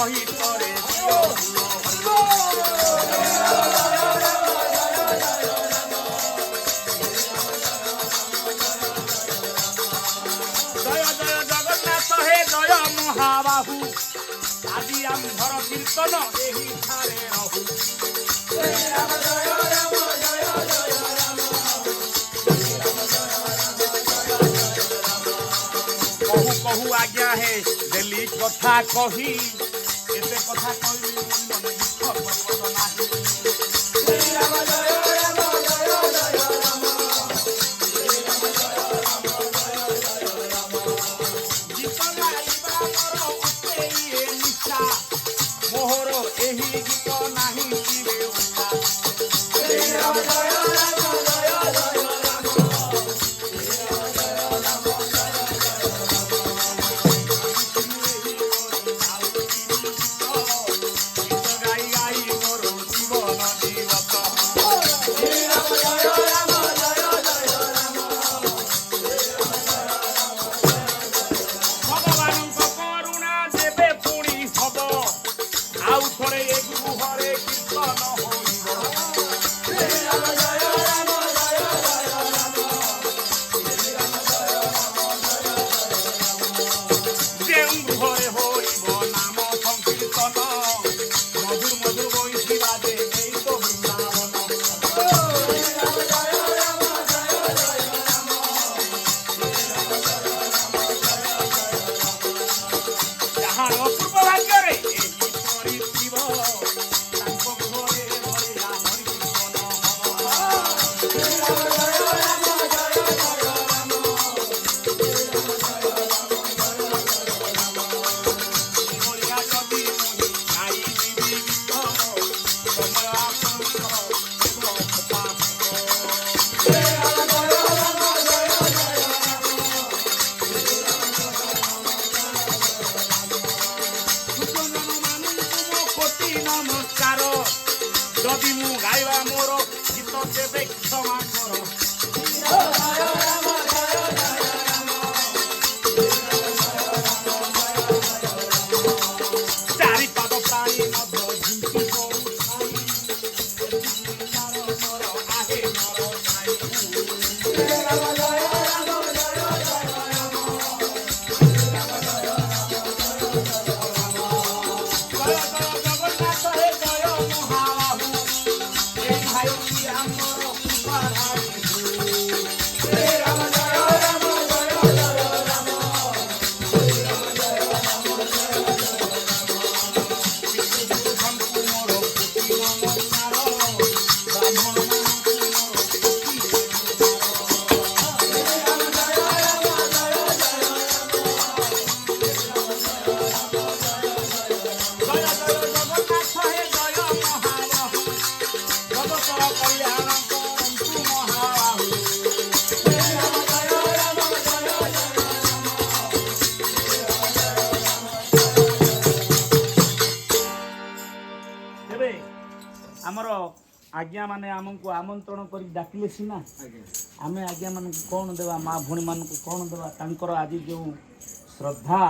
ସହିତରେ ଜୟ ଜୟ ଜଗନ୍ନାଥ ହେ ଜୟ ମହାବାହୁ ଆଜି ଆମ୍ଭର କୀର୍ତ୍ତନ ଏହିଠାରେ ରହୁ କହୁ କହୁ ଆଜ୍ଞା ହେ ଦେଲି କଥା କହି ଏତେ କଥା କହିଲି ମନ ଦୁଃଖ କରିବ ନାହିଁ ଗୀତ ଗାଇବା ମୋର ଅତେ ନିଶା ମୋହର ଏହି ଗୀତ ନାହିଁ କିରେ ଉଷା ନମସ୍କାର ଯଦି ମୁଁ ଗାଇବା ମୋର ଗୀତ କେବେ କ୍ଷମା କର ଚାରି ପାଦ ପ୍ରାଣୀ ମଧ୍ୟ ଝୁଣ୍ଟି ପଡୁଥାଏ ଆହେ ଆମର ଆଜ୍ଞା ମାନେ ଆମକୁ ଆମନ୍ତ୍ରଣ କରି ଡାକିଲେ ସିନା ଆମେ ଆଜ୍ଞା ମାନଙ୍କୁ କଣ ଦେବା ମା ଭଉଣୀ ମାନଙ୍କୁ କଣ ଦେବା ତାଙ୍କର ଆଜି ଯେଉଁ ଶ୍ରଦ୍ଧା